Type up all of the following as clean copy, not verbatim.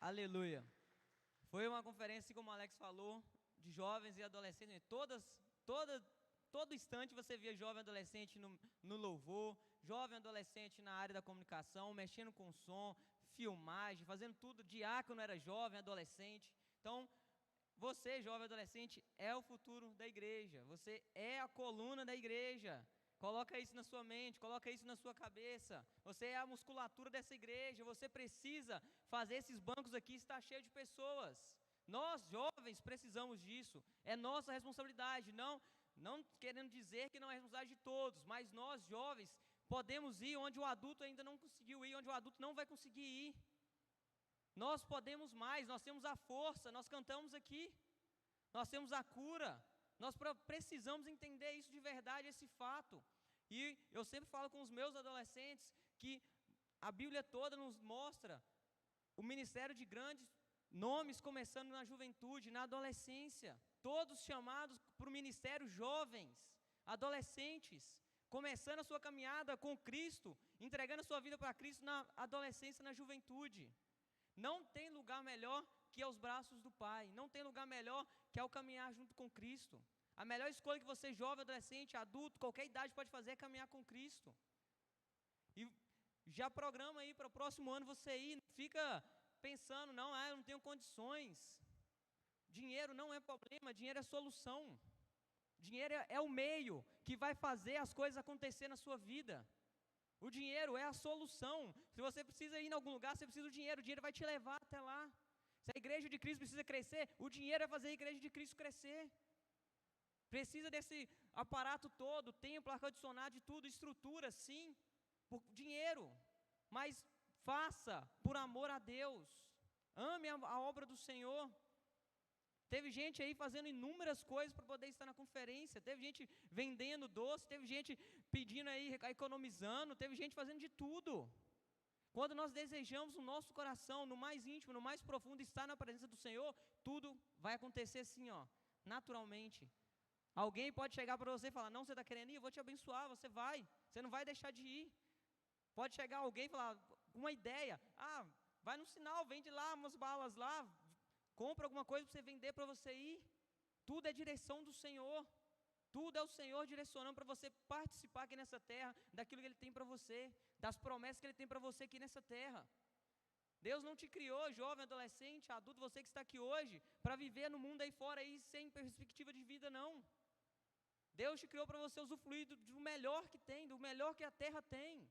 Aleluia. Foi uma conferência, como o Alex falou, de jovens e adolescentes. Todo instante você via jovem e adolescente no louvor, jovem e adolescente na área da comunicação, mexendo com som, filmagem, fazendo tudo. Diácono era jovem, adolescente. Então, você, jovem e adolescente, é o futuro da igreja. Você é a coluna da igreja. Coloca isso na sua mente, coloca isso na sua cabeça. Você é a musculatura dessa igreja. Você precisa fazer esses bancos aqui estar cheio de pessoas. Nós, jovens, precisamos disso. É nossa responsabilidade. Não querendo dizer que não é responsabilidade de todos, mas nós, jovens, podemos ir onde o adulto ainda não conseguiu ir, onde o adulto não vai conseguir ir. Nós podemos mais, nós temos a força, nós cantamos aqui. Nós temos a cura. Nós precisamos entender isso de verdade, esse fato. E eu sempre falo com os meus adolescentes que a Bíblia toda nos mostra o ministério de grandes nomes começando na juventude, na adolescência. Todos chamados para o ministério jovens, adolescentes, começando a sua caminhada com Cristo, entregando a sua vida para Cristo na adolescência, na juventude. Não tem lugar melhor que aos braços do Pai. Não tem lugar melhor que ao caminhar junto com Cristo. A melhor escolha que você, jovem, adolescente, adulto, qualquer idade pode fazer é caminhar com Cristo. E já programa aí para o próximo ano você ir, não fica pensando, não, eu não tenho condições. Dinheiro não é problema, dinheiro é solução. Dinheiro é o meio que vai fazer as coisas acontecer na sua vida. O dinheiro é a solução. Se você precisa ir em algum lugar, você precisa do dinheiro. O dinheiro vai te levar até lá. Se a igreja de Cristo precisa crescer, o dinheiro vai fazer a igreja de Cristo crescer. Precisa desse aparato todo, templo, ar-condicionado, de tudo, estrutura, sim, por dinheiro. Mas faça por amor a Deus. Ame a obra do Senhor. Teve gente aí fazendo inúmeras coisas para poder estar na conferência. Teve gente vendendo doce, teve gente pedindo aí, economizando, teve gente fazendo de tudo. Quando nós desejamos no nosso coração, no mais íntimo, no mais profundo, estar na presença do Senhor, tudo vai acontecer assim, naturalmente. Alguém pode chegar para você e falar, não, você está querendo ir? Eu vou te abençoar, você vai. Você não vai deixar de ir. Pode chegar alguém e falar, uma ideia, vai no sinal, vende lá umas balas lá, compra alguma coisa para você vender para você ir. Tudo é direção do Senhor. Tudo é o Senhor direcionando para você participar aqui nessa terra, daquilo que Ele tem para você, das promessas que Ele tem para você aqui nessa terra. Deus não te criou, jovem, adolescente, adulto, você que está aqui hoje, para viver no mundo aí fora aí, sem perspectiva de vida, não. Deus te criou para você usufruir do melhor que tem, do melhor que a terra tem.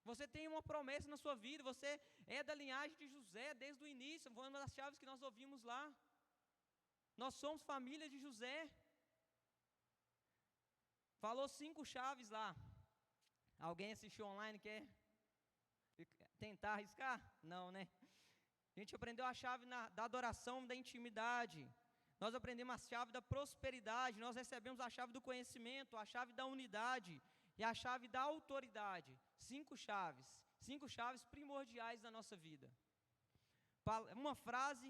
Você tem uma promessa na sua vida, você é da linhagem de José desde o início, foi uma das chaves que nós ouvimos lá. Nós somos família de José. Falou 5 chaves lá. Alguém assistiu online, quer tentar arriscar? Não, né? A gente aprendeu a chave da adoração, da intimidade. Nós aprendemos a chave da prosperidade, nós recebemos a chave do conhecimento, a chave da unidade e a chave da autoridade. 5 chaves primordiais da nossa vida. Uma frase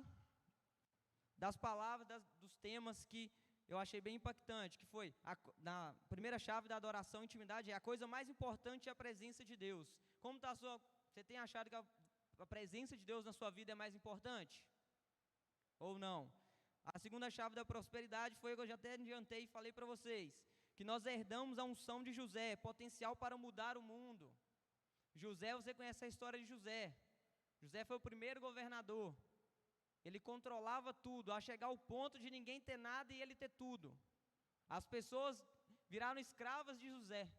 das palavras, dos temas que eu achei bem impactante, que foi, na primeira chave da adoração e intimidade, é a coisa mais importante é a presença de Deus. Como está você tem achado que a presença de Deus na sua vida é mais importante? Ou não? A segunda chave da prosperidade foi o que eu já até adiantei e falei para vocês, que nós herdamos a unção de José, potencial para mudar o mundo. José, você conhece a história de José. José foi o primeiro governador. Ele controlava tudo, a chegar ao ponto de ninguém ter nada e ele ter tudo. As pessoas viraram escravas de José.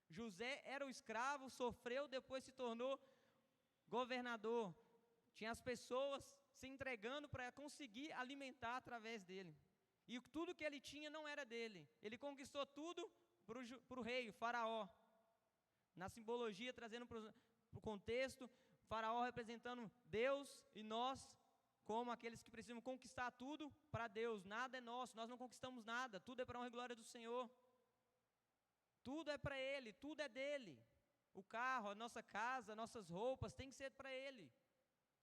José era o escravo, sofreu, depois se tornou governador. Tinha as pessoas se entregando para conseguir alimentar através dele. E tudo que ele tinha não era dele. Ele conquistou tudo para o rei, o faraó. Na simbologia, trazendo para o contexto, o faraó representando Deus e nós, como aqueles que precisam conquistar tudo para Deus. Nada é nosso, nós não conquistamos nada. Tudo é para a honra e glória do Senhor. Tudo é para Ele, tudo é dele. O carro, a nossa casa, nossas roupas, tem que ser para Ele.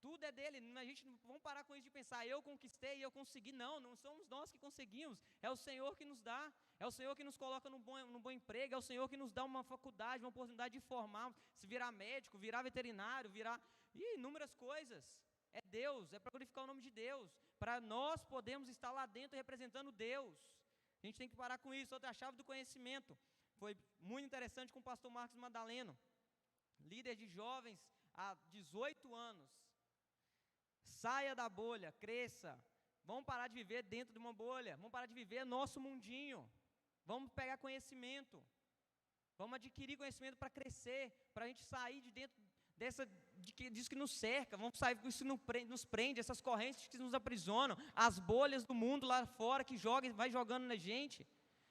Tudo é dele. A gente não vamos parar com isso de pensar, eu conquistei, eu consegui. Não somos nós que conseguimos. É o Senhor que nos dá. É o Senhor que nos coloca num bom emprego. É o Senhor que nos dá uma faculdade, uma oportunidade de formar, se virar médico, virar veterinário, virar inúmeras coisas. É Deus, é para glorificar o nome de Deus, para nós podermos estar lá dentro representando Deus. A gente tem que parar com isso. Outra chave do conhecimento, foi muito interessante com o pastor Marcos Madaleno, líder de jovens há 18 anos. Saia da bolha, cresça. Vamos parar de viver dentro de uma bolha, vamos parar de viver nosso mundinho. Vamos pegar conhecimento, vamos adquirir conhecimento para crescer, para a gente sair de dentro disso que nos cerca, vamos sair com isso que nos prende, essas correntes que nos aprisionam, as bolhas do mundo lá fora que vai jogando na gente.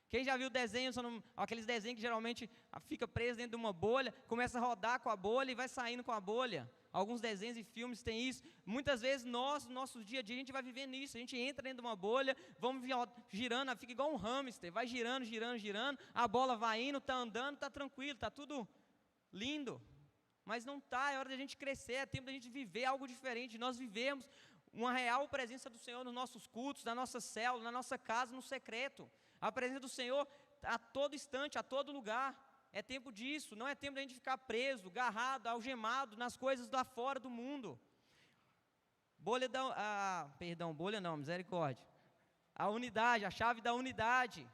Quem já viu desenhos, aqueles desenhos que geralmente fica preso dentro de uma bolha, começa a rodar com a bolha e vai saindo com a bolha. Alguns desenhos e filmes têm isso. Muitas vezes no nosso dia a dia, a gente vai vivendo isso. A gente entra dentro de uma bolha, vamos girando, fica igual um hamster, vai girando, girando, girando, a bola vai indo, está andando, está tranquilo, está tudo lindo. Mas não está, é hora da gente crescer, é tempo da gente viver algo diferente. Nós vivemos uma real presença do Senhor nos nossos cultos, na nossa célula, na nossa casa, no secreto. A presença do Senhor a todo instante, a todo lugar. É tempo disso, não é tempo da gente ficar preso, agarrado, algemado nas coisas lá fora do mundo. Bolha não, misericórdia. A unidade, a chave da unidade.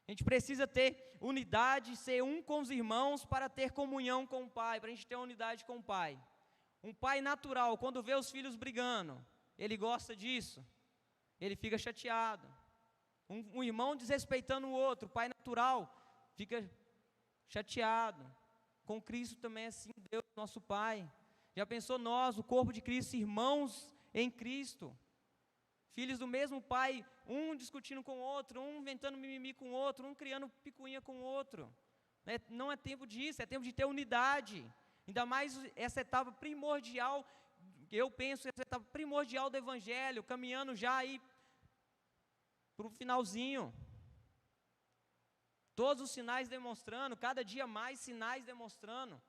A gente precisa ter unidade, ser um com os irmãos para ter comunhão com o Pai, para a gente ter unidade com o Pai. Um pai natural, quando vê os filhos brigando, ele gosta disso, ele fica chateado. Um irmão desrespeitando o outro, pai natural, fica chateado. Com Cristo também é assim, Deus, nosso Pai. Já pensou nós, o corpo de Cristo, irmãos em Cristo, filhos do mesmo Pai, um discutindo com o outro, um inventando mimimi com o outro, um criando picuinha com o outro. Não é tempo disso, é tempo de ter unidade. Ainda mais essa etapa primordial, eu penso, essa etapa primordial do Evangelho, caminhando já aí para o finalzinho. Todos os sinais demonstrando, cada dia mais sinais demonstrando.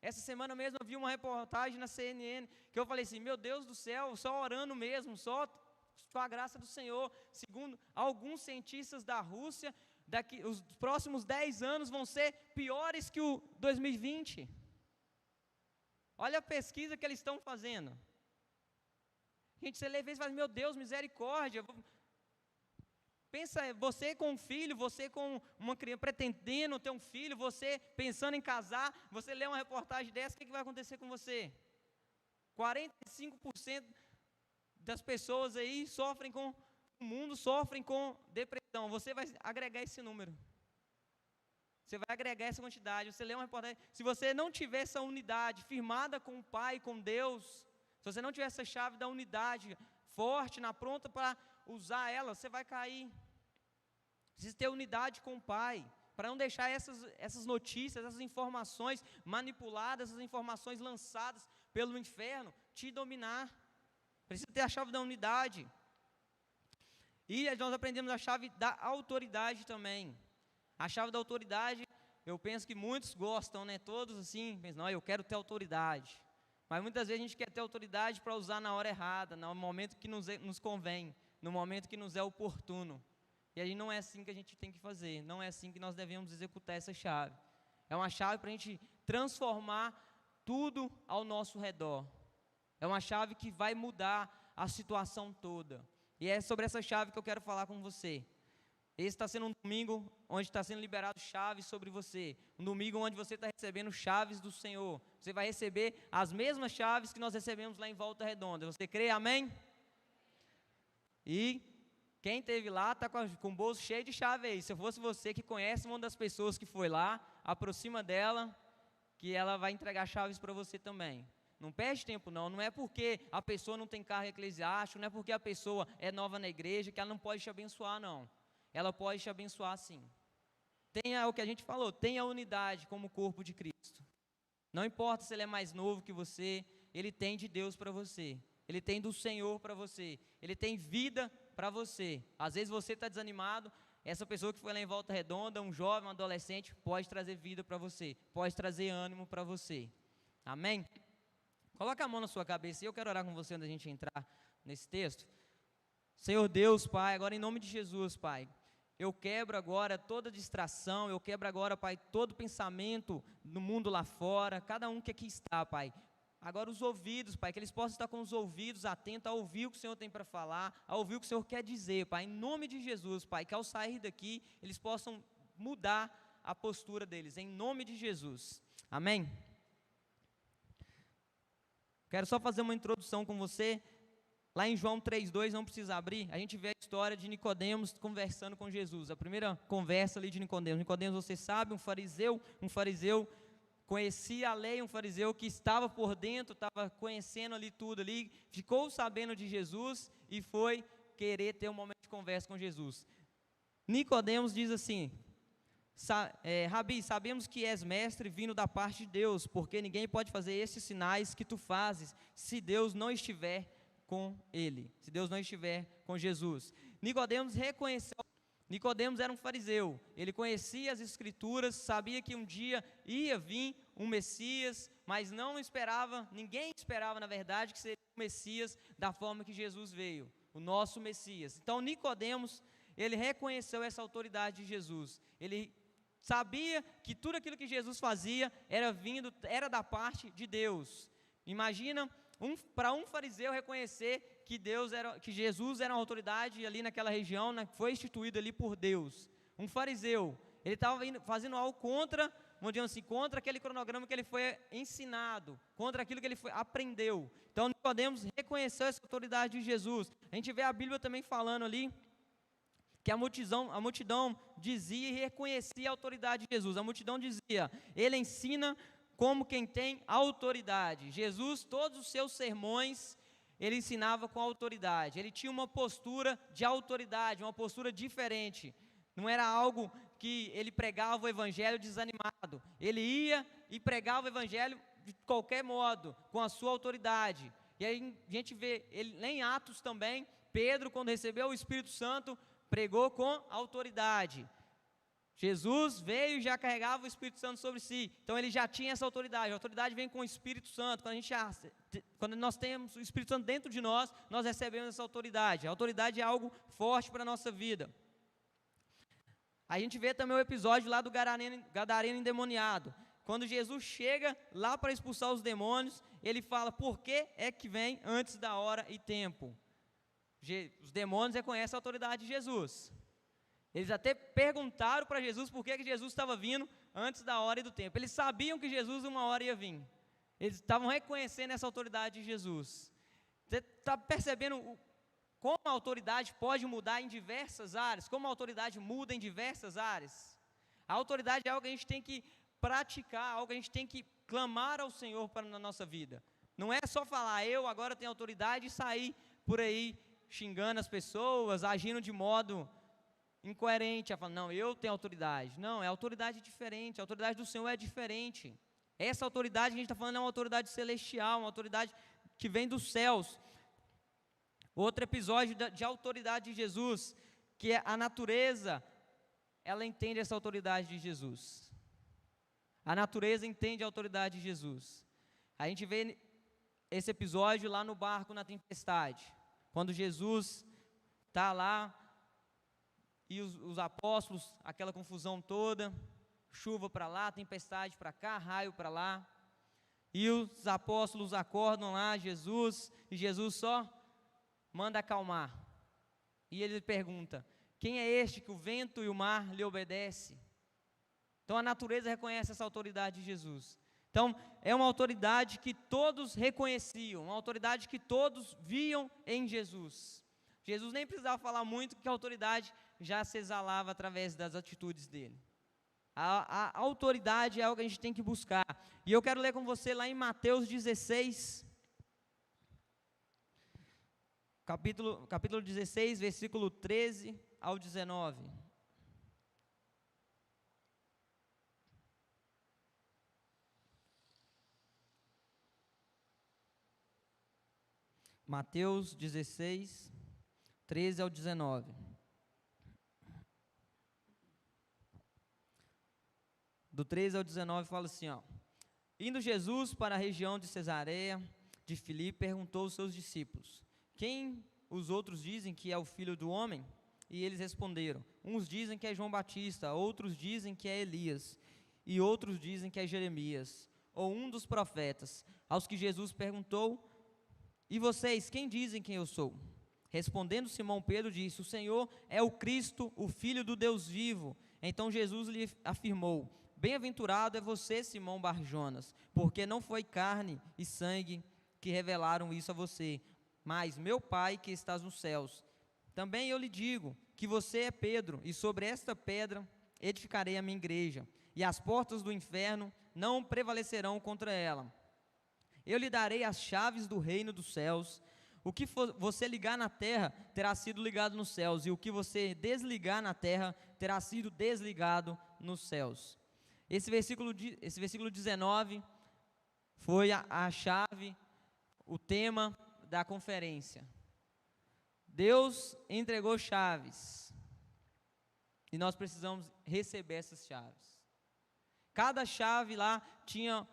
Essa semana mesmo eu vi uma reportagem na CNN, que eu falei assim, meu Deus do céu, só orando mesmo, só com a graça do Senhor. Segundo alguns cientistas da Rússia, os próximos 10 anos vão ser piores que o 2020. Olha a pesquisa que eles estão fazendo. Gente, você lê e fala, meu Deus, misericórdia. Pensa, você com um filho, você com uma criança pretendendo ter um filho, você pensando em casar, você lê uma reportagem dessa, o que vai acontecer com você? 45% das pessoas aí sofrem com, o mundo sofrem com depressão. Você vai agregar esse número. Você vai agregar essa quantidade. Você lê uma reportagem, se você não tiver essa unidade firmada com o Pai, com Deus, se você não tiver essa chave da unidade forte, pronta para usar ela, você vai cair. Precisa ter unidade com o Pai, para não deixar essas notícias, essas informações manipuladas, essas informações lançadas pelo inferno, te dominar. Precisa ter a chave da unidade. E nós aprendemos a chave da autoridade também. A chave da autoridade, eu penso que muitos gostam, né? Todos assim, pensam, não, eu quero ter autoridade. Mas muitas vezes a gente quer ter autoridade para usar na hora errada, no momento que nos convém, no momento que nos é oportuno. E aí não é assim que a gente tem que fazer, não é assim que nós devemos executar essa chave. É uma chave para a gente transformar tudo ao nosso redor. É uma chave que vai mudar a situação toda. E é sobre essa chave que eu quero falar com você. Esse está sendo um domingo onde está sendo liberado chaves sobre você. Um domingo onde você está recebendo chaves do Senhor. Você vai receber as mesmas chaves que nós recebemos lá em Volta Redonda. Você crê? Amém? E quem esteve lá está com o bolso cheio de chave aí. Se eu fosse você que conhece uma das pessoas que foi lá, aproxima dela, que ela vai entregar chaves para você também. Não perde tempo não é porque a pessoa não tem cargo eclesiástico, não é porque a pessoa é nova na igreja que ela não pode te abençoar não. Ela pode te abençoar sim. Tenha o que a gente falou, tenha unidade como corpo de Cristo. Não importa se ele é mais novo que você, ele tem de Deus para você. Ele tem do Senhor para você. Ele tem vida para você. Às vezes você está desanimado, essa pessoa que foi lá em Volta Redonda, um jovem, um adolescente, pode trazer vida para você, pode trazer ânimo para você. Amém? Coloca a mão na sua cabeça e eu quero orar com você antes da gente entrar nesse texto. Senhor Deus, Pai, agora em nome de Jesus, Pai, eu quebro agora toda distração, eu quebro agora, Pai, todo pensamento no mundo lá fora, cada um que aqui está, Pai. agora os ouvidos, Pai, que eles possam estar com os ouvidos atentos a ouvir o que o Senhor tem para falar, a ouvir o que o Senhor quer dizer, Pai, em nome de Jesus, Pai, que ao sair daqui, eles possam mudar a postura deles, em nome de Jesus, amém? Quero só fazer uma introdução com você. Lá em João 3,2, não precisa abrir, a gente vê a história de Nicodemos conversando com Jesus. A primeira conversa ali de Nicodemos. Nicodemos, você sabe, um fariseu conhecia a lei, um fariseu que estava por dentro, estava conhecendo ali tudo ali, ficou sabendo de Jesus e foi querer ter um momento de conversa com Jesus. Nicodemos diz assim: Rabi, sabemos que és mestre vindo da parte de Deus, porque ninguém pode fazer esses sinais que tu fazes, se Deus não estiver com ele, se Deus não estiver com Jesus. Nicodemos reconheceu, Nicodemos era um fariseu, ele conhecia as escrituras, sabia que um dia ia vir um Messias, mas não esperava, ninguém esperava na verdade que seria o Messias da forma que Jesus veio, o nosso Messias. Então Nicodemos, ele reconheceu essa autoridade de Jesus, ele sabia que tudo aquilo que Jesus fazia era da parte de Deus. Imagina para um fariseu reconhecer que Jesus era uma autoridade ali naquela região, que foi instituído ali por Deus. Um fariseu, ele estava fazendo algo contra, vamos dizer assim, contra aquele cronograma que ele foi ensinado, contra aquilo que ele aprendeu. Então Nicodemos reconheceu essa autoridade de Jesus. A gente vê a Bíblia também falando ali que a multidão dizia e reconhecia a autoridade de Jesus. A multidão dizia: ele ensina como quem tem autoridade. Jesus, todos os seus sermões, ele ensinava com autoridade. Ele tinha uma postura de autoridade, uma postura diferente. Não era algo que ele pregava o evangelho desanimado. Ele ia e pregava o evangelho de qualquer modo, com a sua autoridade. E aí a gente vê, em Atos também, Pedro, quando recebeu o Espírito Santo, pregou com autoridade. Jesus veio e já carregava o Espírito Santo sobre si, então ele já tinha essa autoridade. A autoridade vem com o Espírito Santo. Quando nós temos o Espírito Santo dentro de nós, nós recebemos essa autoridade. A autoridade é algo forte para a nossa vida. A gente vê também o episódio lá do gadareno endemoniado. Quando Jesus chega lá para expulsar os demônios, ele fala: por que é que vem antes da hora e tempo? Os demônios reconhecem a autoridade de Jesus. Eles até perguntaram para Jesus por que Jesus estava vindo antes da hora e do tempo. Eles sabiam que Jesus uma hora ia vir. Eles estavam reconhecendo essa autoridade de Jesus. Você está percebendo como a autoridade pode mudar em diversas áreas? Como a autoridade muda em diversas áreas? A autoridade é algo que a gente tem que praticar, algo que a gente tem que clamar ao Senhor na nossa vida. Não é só falar: eu agora tenho autoridade, e sair por aí xingando as pessoas, agindo de modo incoerente, falando: não, eu tenho autoridade. Não, é autoridade diferente, a autoridade do Senhor é diferente. Essa autoridade que a gente está falando é uma autoridade celestial, uma autoridade que vem dos céus. Outro episódio de autoridade de Jesus, que é a natureza, ela entende essa autoridade de Jesus. A natureza entende a autoridade de Jesus. A gente vê esse episódio lá no barco na tempestade, quando Jesus está lá, e os apóstolos, aquela confusão toda, chuva para lá, tempestade para cá, raio para lá, e os apóstolos acordam lá Jesus, e Jesus só manda acalmar, e ele pergunta: quem é este que o vento e o mar lhe obedecem? Então a natureza reconhece essa autoridade de Jesus. Então é uma autoridade que todos reconheciam, uma autoridade que todos viam em Jesus. Jesus nem precisava falar muito, que a autoridade já se exalava através das atitudes dele. A autoridade é algo que a gente tem que buscar. E eu quero ler com você lá em Mateus 16, capítulo 16, versículo 13 ao 19. Mateus 16, 13 ao 19. Do 13 ao 19 fala assim, ó: indo Jesus para a região de Cesareia de Filipe, perguntou aos seus discípulos: quem os outros dizem que é o Filho do Homem? E eles responderam: uns dizem que é João Batista, outros dizem que é Elias, e outros dizem que é Jeremias, ou um dos profetas? Aos que Jesus perguntou: e vocês, quem dizem quem eu sou? Respondendo Simão Pedro disse: o Senhor é o Cristo, o Filho do Deus vivo. Então Jesus lhe afirmou: bem-aventurado é você, Simão Bar-Jonas, porque não foi carne e sangue que revelaram isso a você, mas meu Pai que estás nos céus. Também eu lhe digo que você é Pedro, e sobre esta pedra edificarei a minha igreja, e as portas do inferno não prevalecerão contra ela. Eu lhe darei as chaves do reino dos céus. O que você ligar na terra terá sido ligado nos céus, e o que você desligar na terra terá sido desligado nos céus. Esse versículo 19 foi a chave, o tema da conferência. Deus entregou chaves, e nós precisamos receber essas chaves. Cada chave lá tinha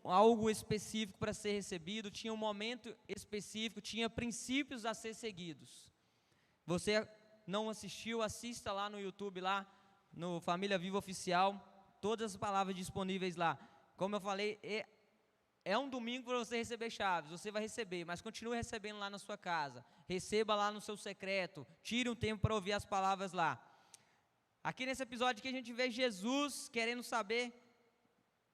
algo específico para ser recebido, tinha um momento específico, tinha princípios a ser seguidos. Você não assistiu, assista lá no YouTube, lá no Família Viva Oficial, todas as palavras disponíveis lá. Como eu falei, é um domingo para você receber chaves, você vai receber, mas continue recebendo lá na sua casa, receba lá no seu secreto, tire um tempo para ouvir as palavras lá. Aqui nesse episódio aqui a gente vê Jesus querendo saber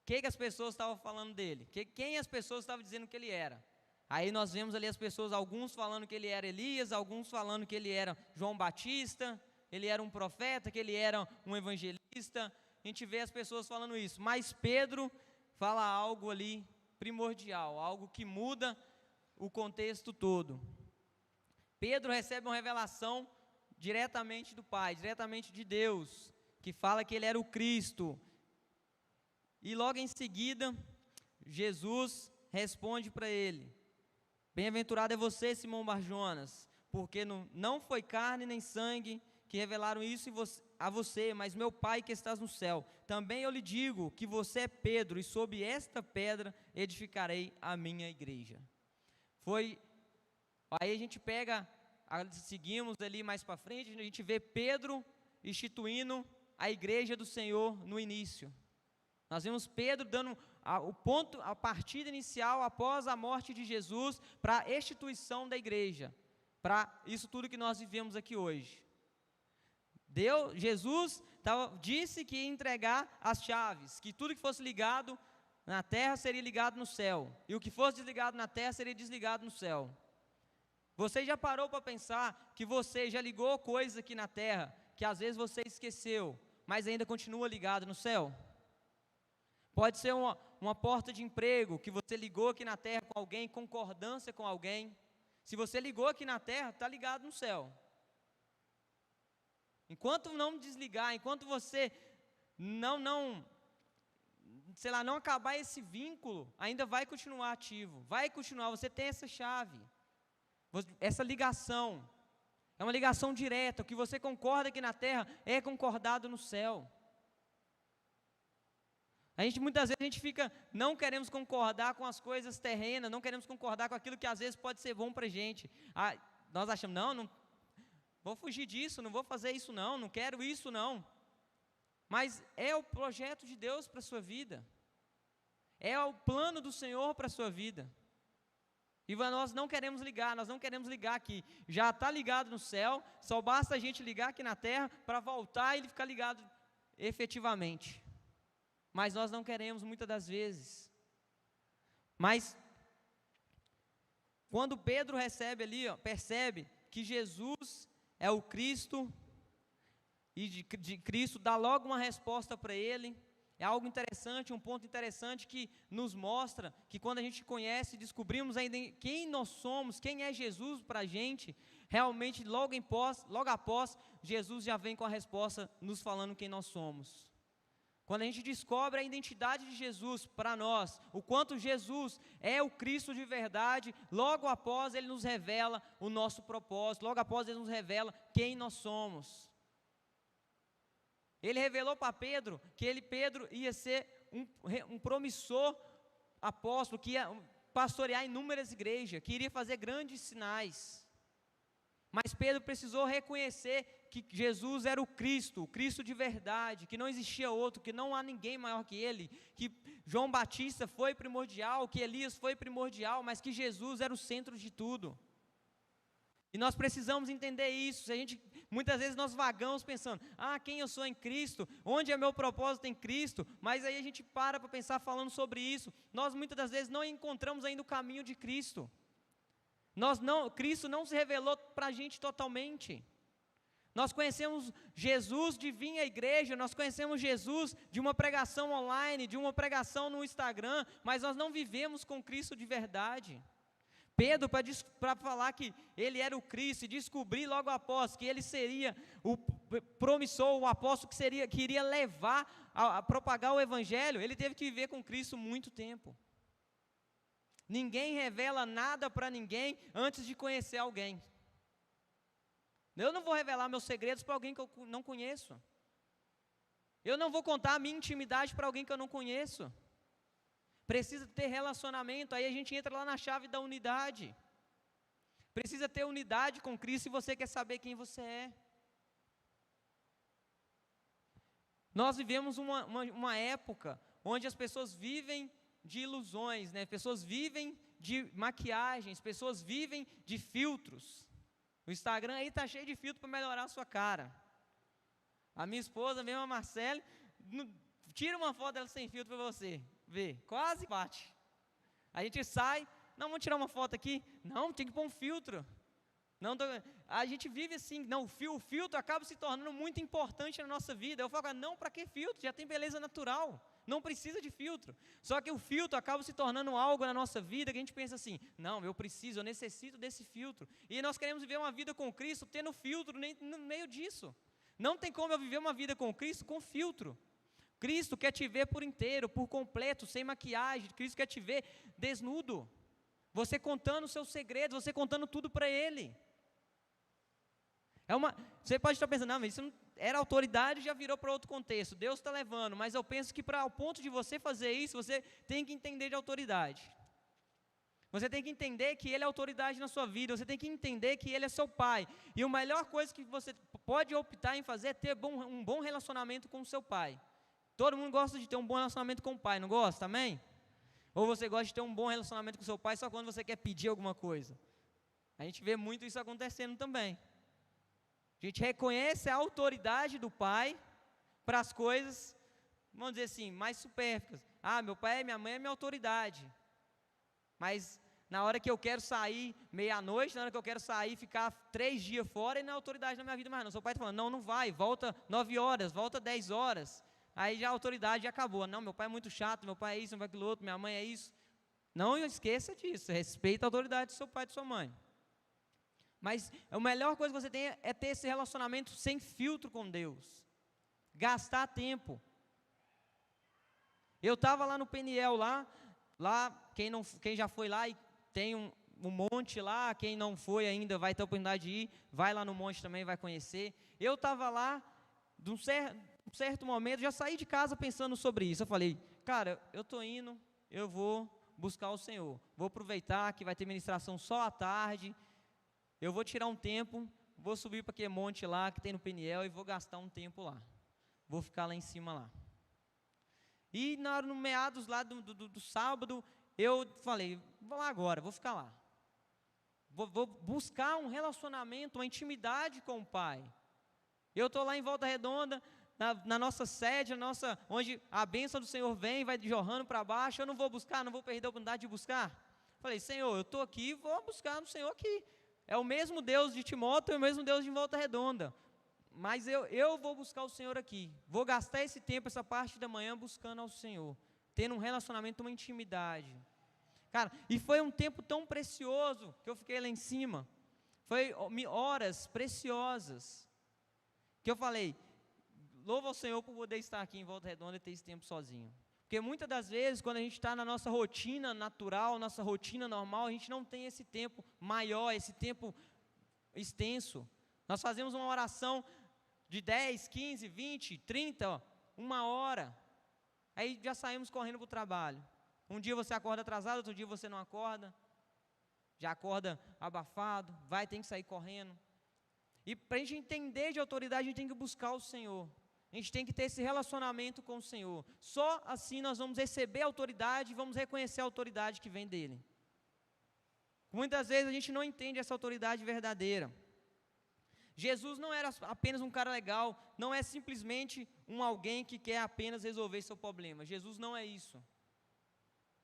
o que as pessoas estavam falando dele, quem as pessoas estavam dizendo que ele era. Aí nós vemos ali as pessoas, alguns falando que ele era Elias, alguns falando que ele era João Batista, ele era um profeta, que ele era um evangelista. A gente vê as pessoas falando isso, mas Pedro fala algo ali primordial, algo que muda o contexto todo. Pedro recebe uma revelação diretamente do Pai, diretamente de Deus, que fala que ele era o Cristo. E logo em seguida, Jesus responde para ele: bem-aventurado é você, Simão Bar-Jonas, porque não foi carne nem sangue que revelaram isso a você, mas meu Pai que estás no céu. Também eu lhe digo que você é Pedro, e sob esta pedra edificarei a minha igreja. Aí a gente seguimos ali mais para frente, a gente vê Pedro instituindo a igreja do Senhor no início. Nós vemos Pedro dando a partida inicial após a morte de Jesus para a instituição da igreja, para isso tudo que nós vivemos aqui hoje. Jesus disse que ia entregar as chaves, que tudo que fosse ligado na terra seria ligado no céu, e o que fosse desligado na terra seria desligado no céu. Você já parou para pensar que você já ligou coisas aqui na terra, que às vezes você esqueceu, mas ainda continua ligado no céu? Pode ser uma porta de emprego, que você ligou aqui na terra com alguém, concordância com alguém. Se você ligou aqui na terra, está ligado no céu. Enquanto não desligar, enquanto você não acabar esse vínculo, ainda vai continuar ativo, vai continuar, você tem essa chave, essa ligação, é uma ligação direta, o que você concorda aqui na terra é concordado no céu. Muitas vezes não queremos concordar com as coisas terrenas, não queremos concordar com aquilo que às vezes pode ser bom para a gente. Nós achamos, não vou fugir disso, não vou fazer isso não quero isso não. Mas é o projeto de Deus para a sua vida, é o plano do Senhor para a sua vida. E nós não queremos ligar aqui, já está ligado no céu, só basta a gente ligar aqui na terra para voltar e ele ficar ligado efetivamente. Mas nós não queremos muitas das vezes. Mas quando Pedro percebe que Jesus é o Cristo, e de Cristo dá logo uma resposta para ele. É algo interessante, um ponto interessante que nos mostra que quando a gente conhece, descobrimos ainda quem nós somos, quem é Jesus para a gente, realmente logo após, Jesus já vem com a resposta nos falando quem nós somos. Quando a gente descobre a identidade de Jesus para nós, o quanto Jesus é o Cristo de verdade, logo após ele nos revela o nosso propósito, logo após ele nos revela quem nós somos. Ele revelou para Pedro que Pedro ia ser um promissor apóstolo, que ia pastorear inúmeras igrejas, que iria fazer grandes sinais. Mas Pedro precisou reconhecer que Jesus era o Cristo de verdade, que não existia outro, que não há ninguém maior que ele, que João Batista foi primordial, que Elias foi primordial, mas que Jesus era o centro de tudo. E nós precisamos entender isso. Muitas vezes nós vagamos pensando, quem eu sou em Cristo, onde é meu propósito em Cristo, mas aí a gente para pensar falando sobre isso. Nós muitas das vezes não encontramos ainda o caminho de Cristo. Cristo não se revelou para a gente totalmente. Nós conhecemos Jesus de vir à igreja, nós conhecemos Jesus de uma pregação online, de uma pregação no Instagram, mas nós não vivemos com Cristo de verdade. Pedro, para falar que ele era o Cristo e descobrir logo após que ele seria o promissor, o apóstolo que iria levar a propagar o evangelho, ele teve que viver com Cristo muito tempo. Ninguém revela nada para ninguém antes de conhecer alguém. Eu não vou revelar meus segredos para alguém que eu não conheço. Eu não vou contar a minha intimidade para alguém que eu não conheço. Precisa ter relacionamento, aí a gente entra lá na chave da unidade. Precisa ter unidade com Cristo se você quer saber quem você é. Nós vivemos uma época onde as pessoas vivem de ilusões, né? Pessoas vivem de maquiagens, pessoas vivem de filtros. O Instagram aí está cheio de filtro para melhorar a sua cara. A minha esposa, mesmo a Marcele, tira uma foto dela sem filtro para você ver, quase bate. A gente sai, não, vamos tirar uma foto aqui, não, tem que pôr um filtro. Não, a gente vive assim, não, o filtro acaba se tornando muito importante na nossa vida. Eu falo, não, para que filtro? Já tem beleza natural, não precisa de filtro. Só que o filtro acaba se tornando algo na nossa vida que a gente pensa assim, não, eu necessito desse filtro. E nós queremos viver uma vida com Cristo tendo filtro no meio disso. Não tem como eu viver uma vida com Cristo com filtro. Cristo quer te ver por inteiro, por completo, sem maquiagem. Cristo quer te ver desnudo. Você contando os seus segredos, você contando tudo para Ele. Você pode estar pensando, não, mas isso não era autoridade, já virou para outro contexto. Deus está levando, mas eu penso que para o ponto de você fazer isso, você tem que entender de autoridade. Você tem que entender que Ele é autoridade na sua vida, você tem que entender que Ele é seu Pai. E a melhor coisa que você pode optar em fazer é ter um bom relacionamento com o seu Pai. Todo mundo gosta de ter um bom relacionamento com o pai, não gosta? Amém? Ou você gosta de ter um bom relacionamento com o seu pai só quando você quer pedir alguma coisa? A gente vê muito isso acontecendo também. A gente reconhece a autoridade do pai para as coisas, vamos dizer assim, mais supérfluas. Meu pai, minha mãe é minha autoridade. Mas na hora que eu quero sair meia-noite, na hora que eu quero sair, ficar 3 dias fora, ele não é autoridade na minha vida mais não. Seu pai está falando, não vai, volta 9 horas, volta 10 horas. Aí já a autoridade já acabou. Não, meu pai é muito chato, meu pai é isso, meu pai é aquilo outro, minha mãe é isso. Não esqueça disso, respeita a autoridade do seu pai e de sua mãe. Mas a melhor coisa que você tem é ter esse relacionamento sem filtro com Deus. Gastar tempo. Eu estava lá no Peniel, lá quem já foi lá e tem um monte lá, quem não foi ainda vai ter a oportunidade de ir, vai lá no monte também, vai conhecer. Eu estava lá, de um certo momento, já saí de casa pensando sobre isso. Eu falei, cara, eu estou indo, eu vou buscar o Senhor. Vou aproveitar que vai ter ministração só à tarde. Eu vou tirar um tempo, vou subir para aquele monte lá que tem no Peniel e vou gastar um tempo lá. Vou ficar lá em cima lá. E no meados lá do sábado, eu falei, vou lá agora, vou ficar lá. Vou buscar um relacionamento, uma intimidade com o Pai. Eu estou lá em Volta Redonda, na nossa sede, onde a bênção do Senhor vem, vai jorrando para baixo. Eu não vou buscar, não vou perder a oportunidade de buscar. Falei, Senhor, eu estou aqui, vou buscar no Senhor aqui. É o mesmo Deus de Timóteo, é o mesmo Deus de Volta Redonda. Mas eu vou buscar o Senhor aqui. Vou gastar esse tempo, essa parte da manhã, buscando ao Senhor. Tendo um relacionamento, uma intimidade. Cara, e foi um tempo tão precioso que eu fiquei lá em cima. Foi horas preciosas. Que eu falei, louva ao Senhor por poder estar aqui em Volta Redonda e ter esse tempo sozinho. Porque muitas das vezes, quando a gente está na nossa rotina natural, nossa rotina normal, a gente não tem esse tempo maior, esse tempo extenso. Nós fazemos uma oração de 10, 15, 20, 30, 1 hora. Aí já saímos correndo para o trabalho. Um dia você acorda atrasado, outro dia você não acorda. Já acorda abafado, tem que sair correndo. E para a gente entender de autoridade, a gente tem que buscar o Senhor. A gente tem que ter esse relacionamento com o Senhor. Só assim nós vamos receber a autoridade e vamos reconhecer a autoridade que vem dEle. Muitas vezes a gente não entende essa autoridade verdadeira. Jesus não era apenas um cara legal, não é simplesmente alguém que quer apenas resolver seu problema. Jesus não é isso.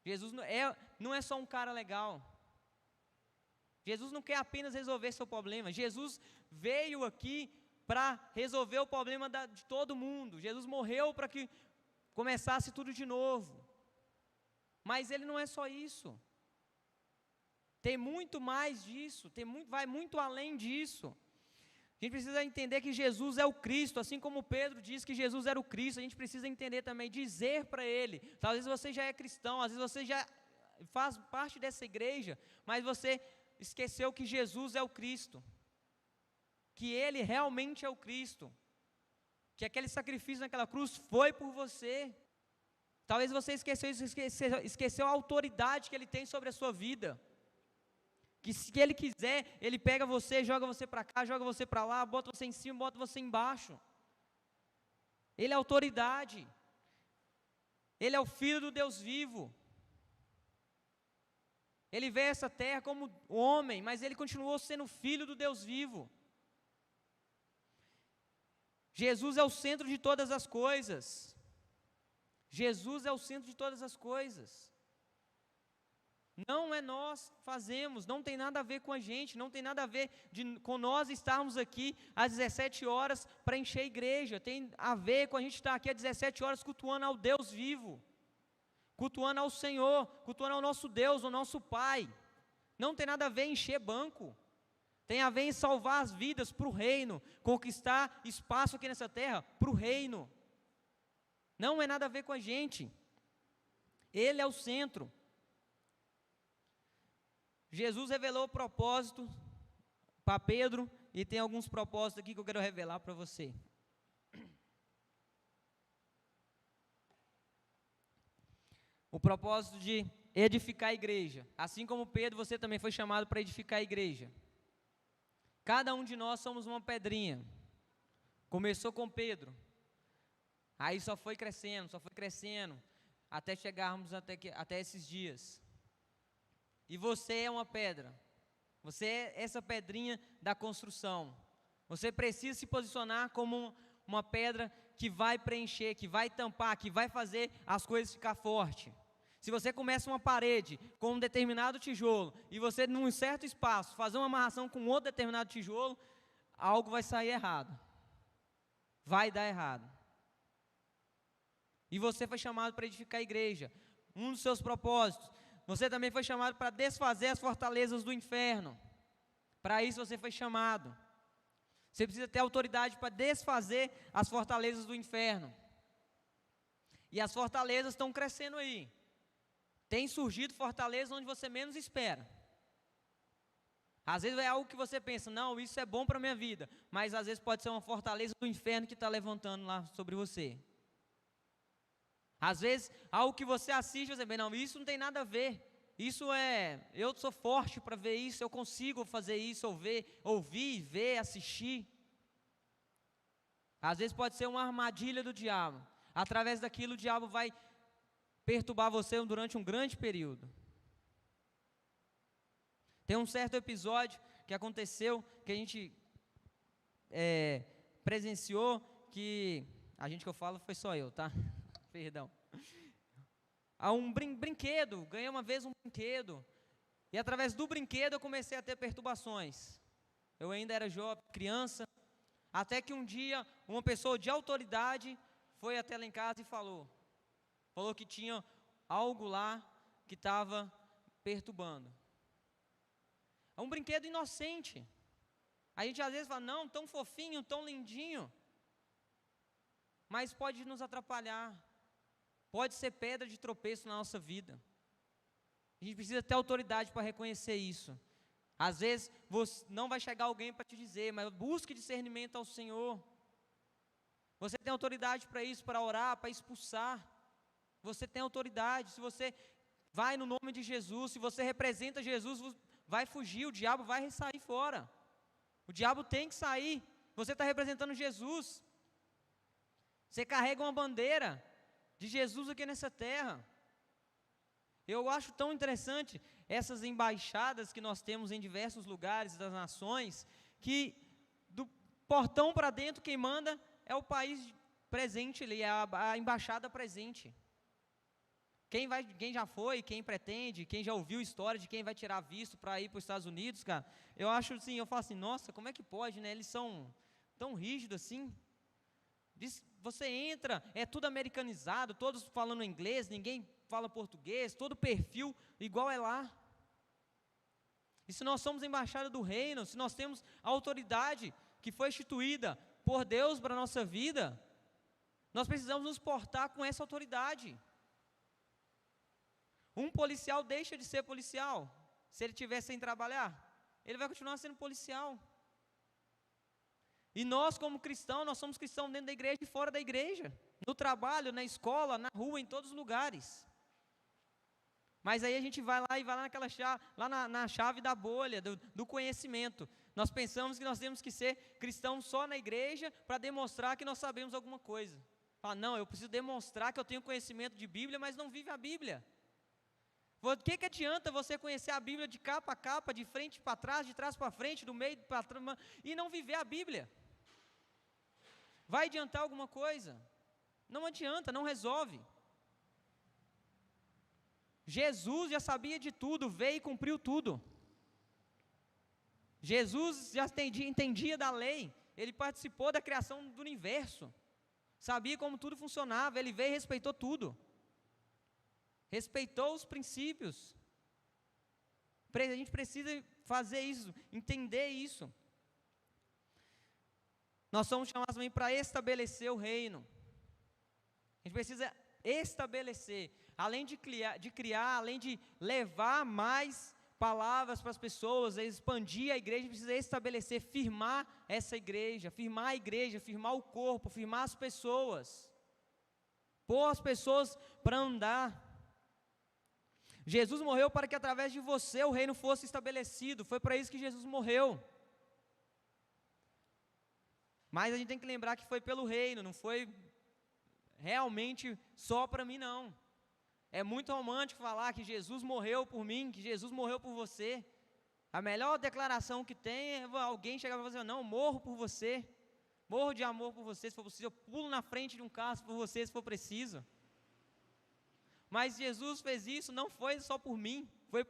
Jesus não é só um cara legal. Jesus não quer apenas resolver seu problema. Jesus veio aqui para resolver o problema de todo mundo. Jesus morreu para que começasse tudo de novo. Mas Ele não é só isso. Tem muito mais disso, vai muito além disso. A gente precisa entender que Jesus é o Cristo, assim como Pedro disse que Jesus era o Cristo, a gente precisa entender também, dizer para Ele. Talvez você já é cristão, às vezes você já faz parte dessa igreja, mas você esqueceu que Jesus é o Cristo, que Ele realmente é o Cristo, que aquele sacrifício naquela cruz foi por você. Talvez você esqueceu a autoridade que Ele tem sobre a sua vida. Que se Ele quiser, Ele pega você, joga você para cá, joga você para lá, bota você em cima, bota você embaixo. Ele é autoridade. Ele é o Filho do Deus vivo. Ele veio a essa terra como homem, mas Ele continuou sendo Filho do Deus vivo. Jesus é o centro de todas as coisas. Jesus é o centro de todas as coisas. Não é nós fazemos, não tem nada a ver com a gente, não tem nada a ver com nós estarmos aqui às 17 horas para encher a igreja, tem a ver com a gente estar aqui às 17 horas cultuando ao Deus vivo, cultuando ao Senhor, cultuando ao nosso Deus, ao nosso Pai. Não tem nada a ver em encher banco, tem a ver em salvar as vidas para o reino, conquistar espaço aqui nessa terra para o reino. Não é nada a ver com a gente, Ele é o centro. Jesus revelou o propósito para Pedro, e tem alguns propósitos aqui que eu quero revelar para você. O propósito de edificar a igreja. Assim como Pedro, você também foi chamado para edificar a igreja. Cada um de nós somos uma pedrinha. Começou com Pedro, aí só foi crescendo, até chegarmos até esses dias. E você é uma pedra, você é essa pedrinha da construção. Você precisa se posicionar como uma pedra que vai preencher, que vai tampar, que vai fazer as coisas ficar forte. Se você começa uma parede com um determinado tijolo, e você num certo espaço fazer uma amarração com outro determinado tijolo, algo vai sair errado, vai dar errado. E você foi chamado para edificar a igreja. Um dos seus propósitos, você também foi chamado para desfazer as fortalezas do inferno. Para isso você foi chamado. Você precisa ter autoridade para desfazer as fortalezas do inferno. E as fortalezas estão crescendo aí. Tem surgido fortalezas onde você menos espera. Às vezes é algo que você pensa, não, isso é bom para a minha vida. Mas às vezes pode ser uma fortaleza do inferno que está levantando lá sobre você. Às vezes, algo que você assiste, você pensa, não, isso não tem nada a ver. Eu sou forte para ver isso, eu consigo fazer isso, ouvir, ver, assistir. Às vezes pode ser uma armadilha do diabo. Através daquilo o diabo vai perturbar você durante um grande período. Tem um certo episódio que aconteceu, que a gente presenciou, que a gente que eu falo foi só eu, tá? Perdão. Há um brinquedo, ganhei uma vez um brinquedo, e através do brinquedo eu comecei a ter perturbações. Eu ainda era jovem, criança, até que um dia uma pessoa de autoridade foi até lá em casa e falou que tinha algo lá que estava perturbando. É um brinquedo inocente. A gente às vezes fala, não, tão fofinho, tão lindinho, mas pode nos atrapalhar. Pode ser pedra de tropeço na nossa vida. A gente precisa ter autoridade para reconhecer isso. Às vezes não vai chegar alguém para te dizer, mas busque discernimento ao Senhor. Você tem autoridade para isso, para orar, para expulsar. Você tem autoridade. Se você vai no nome de Jesus, se você representa Jesus, vai fugir, o diabo vai sair fora. O diabo tem que sair. Você está representando Jesus. Você carrega uma bandeira de Jesus aqui nessa terra. Eu acho tão interessante essas embaixadas que nós temos em diversos lugares das nações, que do portão para dentro quem manda é o país presente ali, é a embaixada presente. Quem já foi, quem pretende, quem já ouviu história de quem vai tirar visto para ir para os Estados Unidos, cara, eu acho assim, eu falo assim, nossa, como é que pode, né? Eles são tão rígidos assim. Você entra, é tudo americanizado, todos falando inglês, ninguém fala português, todo perfil igual é lá. E se nós somos embaixada do reino, se nós temos a autoridade que foi instituída por Deus para a nossa vida, nós precisamos nos portar com essa autoridade. Um policial deixa de ser policial se ele estiver sem trabalhar. Ele vai continuar sendo policial. E nós, como cristãos, nós somos cristãos dentro da igreja e fora da igreja. No trabalho, na escola, na rua, em todos os lugares. Mas aí a gente vai lá naquela chave, na chave da bolha, do conhecimento. Nós pensamos que nós temos que ser cristãos só na igreja para demonstrar que nós sabemos alguma coisa. Fala, não, eu preciso demonstrar que eu tenho conhecimento de Bíblia, mas não vive a Bíblia. O que adianta você conhecer a Bíblia de capa a capa, de frente para trás, de trás para frente, do meio para trás, e não viver a Bíblia? Vai adiantar alguma coisa? Não adianta, não resolve. Jesus já sabia de tudo, veio e cumpriu tudo. Jesus já entendia da lei, ele participou da criação do universo, sabia como tudo funcionava, ele veio e respeitou tudo. Respeitou os princípios. A gente precisa fazer isso, entender isso. Nós somos chamados também para estabelecer o reino. A gente precisa estabelecer, além de criar, além de levar mais palavras para as pessoas, expandir a igreja, a gente precisa estabelecer, firmar essa igreja, firmar o corpo, firmar as pessoas, pôr as pessoas para andar. Jesus morreu para que através de você o reino fosse estabelecido, foi para isso que Jesus morreu. Mas a gente tem que lembrar que foi pelo reino, não foi realmente só para mim não. É muito romântico falar que Jesus morreu por mim, que Jesus morreu por você. A melhor declaração que tem é alguém chegar para você, não, morro por você, morro de amor por você, se for possível, eu pulo na frente de um carro por você, se for preciso. Mas Jesus fez isso, não foi só por mim, foi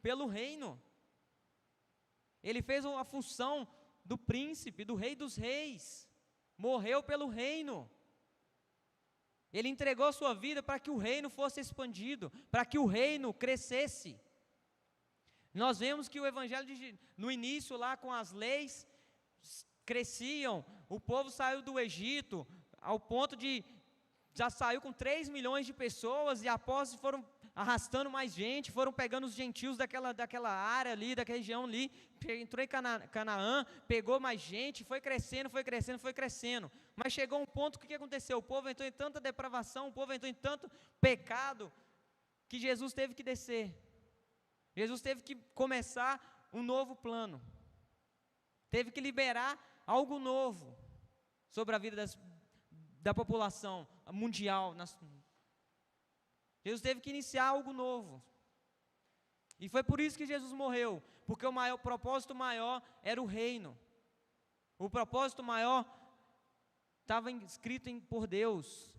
pelo reino. Ele fez a função do príncipe, do rei dos reis, morreu pelo reino. Ele entregou sua vida para que o reino fosse expandido, para que o reino crescesse. Nós vemos que o evangelho, no início lá com as leis, cresciam, o povo saiu do Egito, ao ponto de, já saiu com 3 milhões de pessoas, e após foram arrastando mais gente, foram pegando os gentios daquela área ali, daquela região ali, entrou em Canaã, pegou mais gente, foi crescendo, mas chegou um ponto, o que aconteceu? O povo entrou em tanta depravação, o povo entrou em tanto pecado, que Jesus teve que descer, Jesus teve que começar um novo plano, teve que liberar algo novo, sobre a vida da população mundial, Jesus teve que iniciar algo novo, e foi por isso que Jesus morreu, porque o propósito maior era o reino, o propósito maior estava escrito por Deus,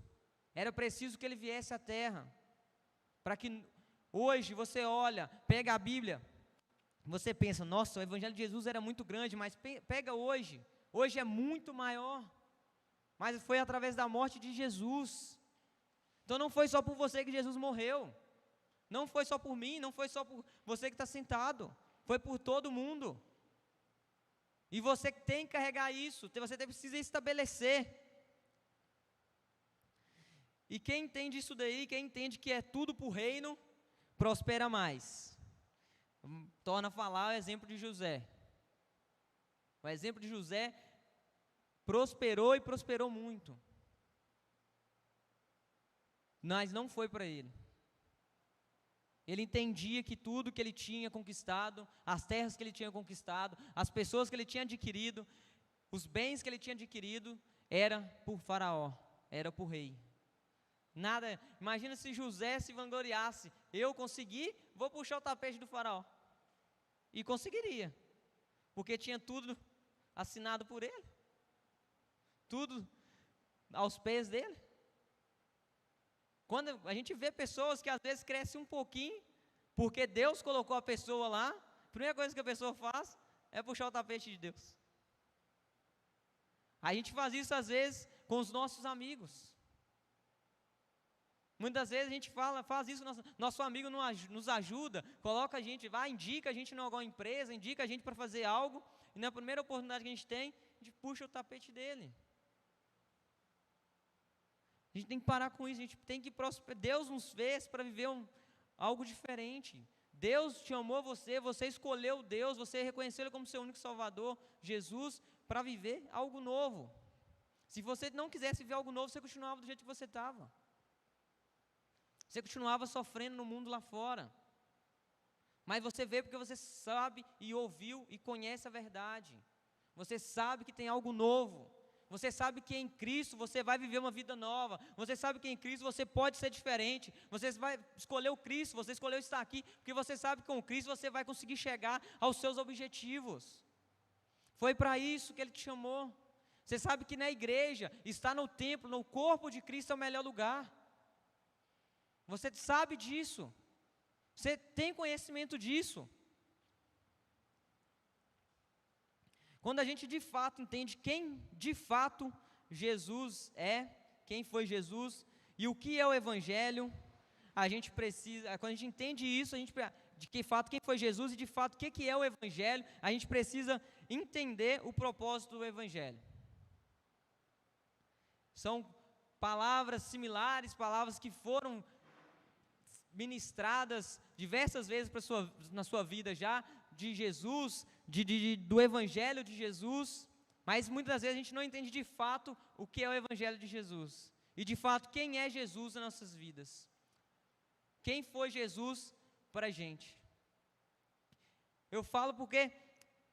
era preciso que ele viesse à terra, para que hoje você olha, pega a Bíblia, você pensa, nossa, o evangelho de Jesus era muito grande, mas pega hoje é muito maior, mas foi através da morte de Jesus. Então não foi só por você que Jesus morreu, não foi só por mim, não foi só por você que está sentado, foi por todo mundo, e você tem que carregar isso, você precisa estabelecer, e quem entende isso daí, quem entende que é tudo para o reino, prospera mais. Torna a falar o exemplo de José, o exemplo de José prosperou e prosperou muito, mas não foi para ele. Ele entendia que tudo que ele tinha conquistado, as terras que ele tinha conquistado, as pessoas que ele tinha adquirido, os bens que ele tinha adquirido, era por Faraó, era por rei. Nada, imagina se José se vangloriasse, eu consegui, vou puxar o tapete do Faraó. E conseguiria, porque tinha tudo assinado por ele, tudo aos pés dele. Quando a gente vê pessoas que às vezes crescem um pouquinho, porque Deus colocou a pessoa lá, a primeira coisa que a pessoa faz é puxar o tapete de Deus. A gente faz isso às vezes com os nossos amigos. Muitas vezes a gente faz isso, nosso amigo nos ajuda, coloca a gente, indica a gente em alguma empresa, indica a gente para fazer algo, e na primeira oportunidade que a gente tem, a gente puxa o tapete dele. A gente tem que parar com isso, a gente tem que prosperar. Deus nos fez para viver algo diferente. Deus te amou você escolheu Deus, você reconheceu Ele como seu único Salvador, Jesus, para viver algo novo. Se você não quisesse viver algo novo, você continuava do jeito que você estava. Você continuava sofrendo no mundo lá fora. Mas você veio porque você sabe e ouviu e conhece a verdade. Você sabe que tem algo novo. Você sabe que em Cristo você vai viver uma vida nova. Você sabe que em Cristo você pode ser diferente. Você vai escolher o Cristo, você escolheu estar aqui, porque você sabe que com Cristo você vai conseguir chegar aos seus objetivos. Foi para isso que Ele te chamou. Você sabe que na igreja, estar no templo, no corpo de Cristo é o melhor lugar. Você sabe disso. Você tem conhecimento disso. Quando a gente de fato entende quem de fato Jesus é, quem foi Jesus e o que é o Evangelho, a gente precisa, quando a gente entende isso, de que fato quem foi Jesus e de fato o que é o Evangelho, a gente precisa entender o propósito do Evangelho. São palavras similares, palavras que foram ministradas diversas vezes na sua vida já, de Jesus, do Evangelho de Jesus, mas muitas vezes a gente não entende de fato o que é o Evangelho de Jesus, e de fato quem é Jesus nas nossas vidas, quem foi Jesus para a gente. Eu falo porque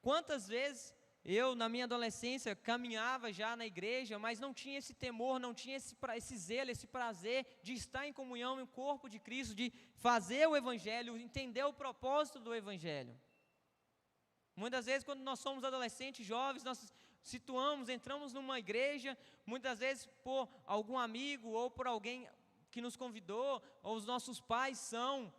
quantas vezes eu na minha adolescência caminhava já na igreja, mas não tinha esse temor, não tinha esse zelo, esse prazer de estar em comunhão no corpo de Cristo, de fazer o Evangelho, entender o propósito do Evangelho. Muitas vezes quando nós somos adolescentes, jovens, nós entramos numa igreja, muitas vezes por algum amigo ou por alguém que nos convidou, ou os nossos pais são,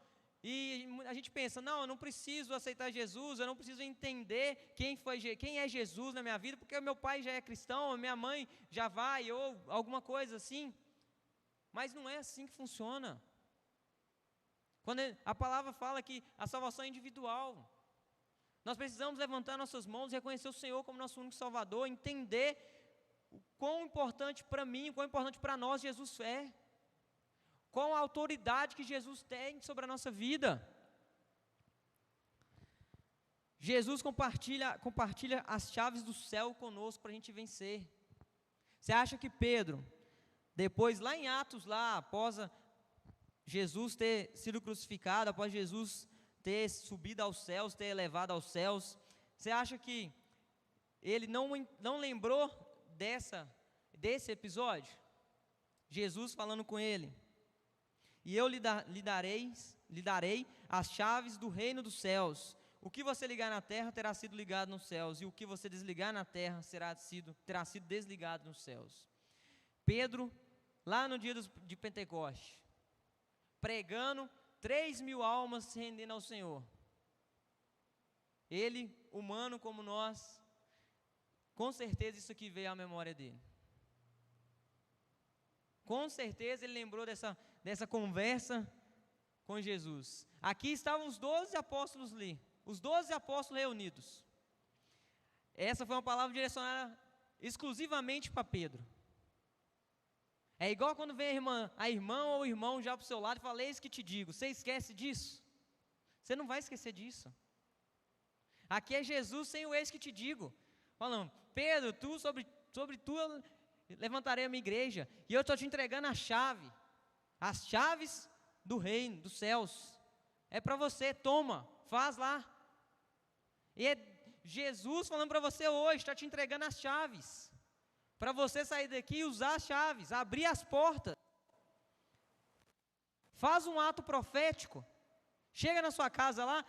e a gente pensa, não, eu não preciso aceitar Jesus, eu não preciso entender quem é Jesus na minha vida, porque meu pai já é cristão, minha mãe já vai, ou alguma coisa assim, mas não é assim que funciona. Quando a palavra fala que a salvação é individual, nós precisamos levantar nossas mãos e reconhecer o Senhor como nosso único Salvador, entender o quão importante para mim, o quão importante para nós Jesus é, qual a autoridade que Jesus tem sobre a nossa vida. Jesus compartilha as chaves do céu conosco para a gente vencer. Você acha que Pedro, depois lá em Atos, após Jesus ter sido crucificado, após Jesus ter subido aos céus, ter elevado aos céus, você acha que ele não lembrou desse episódio? Jesus falando com ele, e eu lhe darei as chaves do reino dos céus, o que você ligar na terra terá sido ligado nos céus, e o que você desligar na terra terá sido desligado nos céus. Pedro, lá no dia de Pentecoste, pregando, 3.000 almas se rendendo ao Senhor. Ele, humano como nós, com certeza isso aqui veio à memória dele. Com certeza ele lembrou dessa conversa com Jesus. Aqui estavam os 12 apóstolos ali, os 12 apóstolos reunidos. Essa foi uma palavra direcionada exclusivamente para Pedro. É igual quando vem a irmã ou o irmão já para o seu lado e fala, eis que te digo, você esquece disso? Você não vai esquecer disso. Aqui é Jesus sem o eis que te digo, falando, Pedro, sobre tu eu levantarei a minha igreja, e eu estou te entregando a chave, as chaves do reino, dos céus. É para você, toma, faz lá. E é Jesus falando para você hoje, está te entregando as chaves. Para você sair daqui e usar as chaves, abrir as portas. Faz um ato profético. Chega na sua casa lá,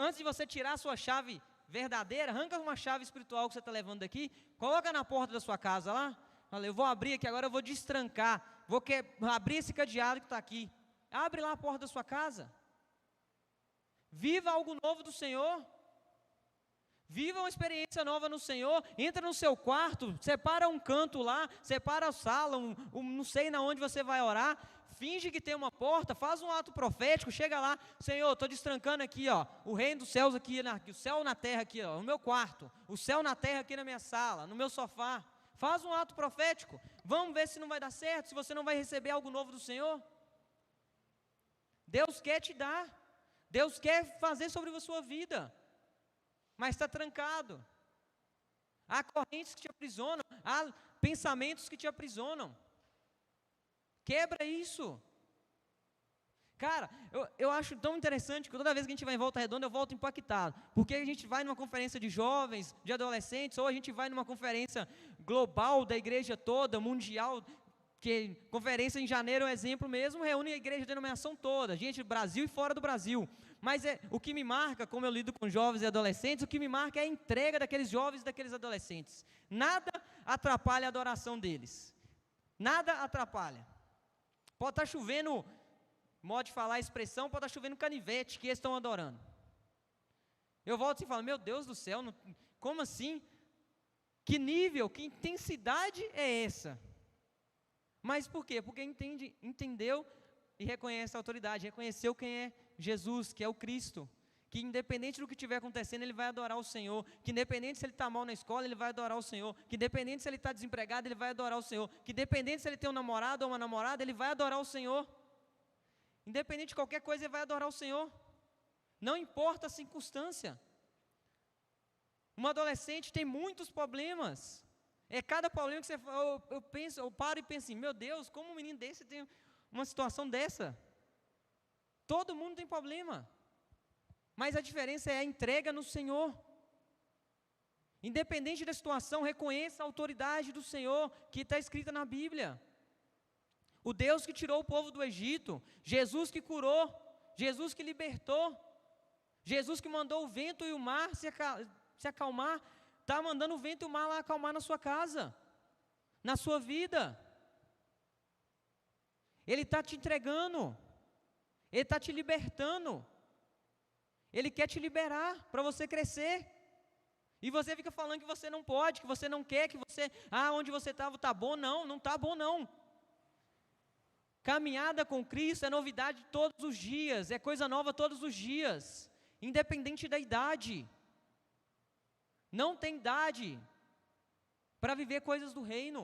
antes de você tirar a sua chave verdadeira, arranca uma chave espiritual que você está levando daqui, coloca na porta da sua casa lá. Fala, eu vou abrir aqui agora, eu vou destrancar, abrir esse cadeado que está aqui. Abre lá a porta da sua casa. Viva algo novo do Senhor. Viva uma experiência nova no Senhor. Entra no seu quarto, separa um canto lá, separa a sala, não sei na onde você vai orar. Finge que tem uma porta, faz um ato profético, chega lá, Senhor, estou destrancando aqui, ó, o reino dos céus aqui, o céu na terra aqui, ó, no meu quarto, o céu na terra aqui na minha sala, no meu sofá. Faz um ato profético. Vamos ver se não vai dar certo, se você não vai receber algo novo do Senhor. Deus quer te dar. Deus quer fazer sobre a sua vida. Mas está trancado. Há correntes que te aprisionam, há pensamentos que te aprisionam. Quebra isso. Cara, eu acho tão interessante que toda vez que a gente vai em Volta Redonda, eu volto impactado. Porque a gente vai numa conferência de jovens, de adolescentes, ou a gente vai numa conferência global da igreja toda, mundial, que conferência em janeiro é um exemplo mesmo, reúne a igreja de denominação toda, gente do Brasil e fora do Brasil. Mas o que me marca, como eu lido com jovens e adolescentes, o que me marca é a entrega daqueles jovens e daqueles adolescentes. Nada atrapalha a adoração deles. Nada atrapalha. Pode estar chovendo, modo de falar a expressão, pode estar chovendo canivete, que eles estão adorando. Eu volto e falo, meu Deus do céu, como assim? Que nível, que intensidade é essa? Mas por quê? Porque entendeu e reconhece a autoridade, reconheceu quem é Jesus, que é o Cristo, que independente do que estiver acontecendo, ele vai adorar o Senhor, que independente se ele está mal na escola, ele vai adorar o Senhor, que independente se ele está desempregado, ele vai adorar o Senhor, que independente se ele tem um namorado ou uma namorada, ele vai adorar o Senhor, independente de qualquer coisa, ele vai adorar o Senhor, não importa a circunstância. Um adolescente tem muitos problemas, cada problema que você fala, eu paro e penso assim, meu Deus, como um menino desse tem uma situação dessa? Todo mundo tem problema, mas a diferença é a entrega no Senhor. Independente da situação, reconheça a autoridade do Senhor, que está escrita na Bíblia. O Deus que tirou o povo do Egito, Jesus que curou, Jesus que libertou, Jesus que mandou o vento e o mar se acalmar, está mandando o vento e o mar lá acalmar na sua casa, na sua vida. Ele está te entregando, Ele está te libertando, Ele quer te liberar para você crescer. E você fica falando que você não pode, que você não quer, que você, onde você estava está bom. Não está bom não. Caminhada com Cristo é novidade todos os dias, é coisa nova todos os dias, independente da idade. Não tem idade para viver coisas do reino.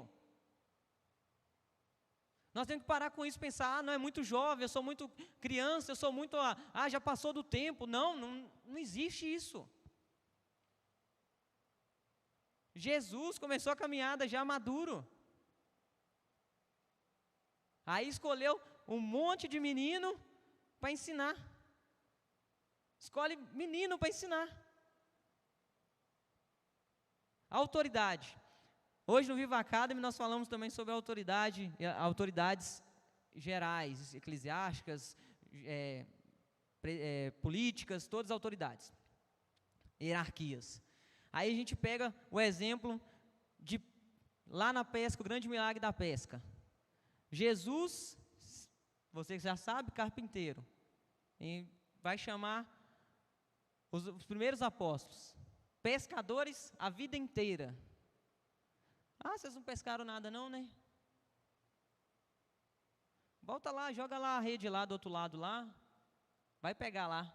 Nós temos que parar com isso e pensar, não é muito jovem, eu sou muito criança, eu sou muito, já passou do tempo. Não existe isso. Jesus começou a caminhada já maduro. Aí escolheu um monte de menino para ensinar. Escolhe menino para ensinar. Autoridade. Hoje no Viva Academy nós falamos também sobre autoridades gerais, eclesiásticas, políticas, todas as autoridades, hierarquias. Aí a gente pega o exemplo de lá na pesca, o grande milagre da pesca. Jesus, você já sabe, carpinteiro, e vai chamar os primeiros apóstolos, pescadores a vida inteira. Vocês não pescaram nada não, né? Volta lá, joga lá a rede lá do outro lado lá, vai pegar lá.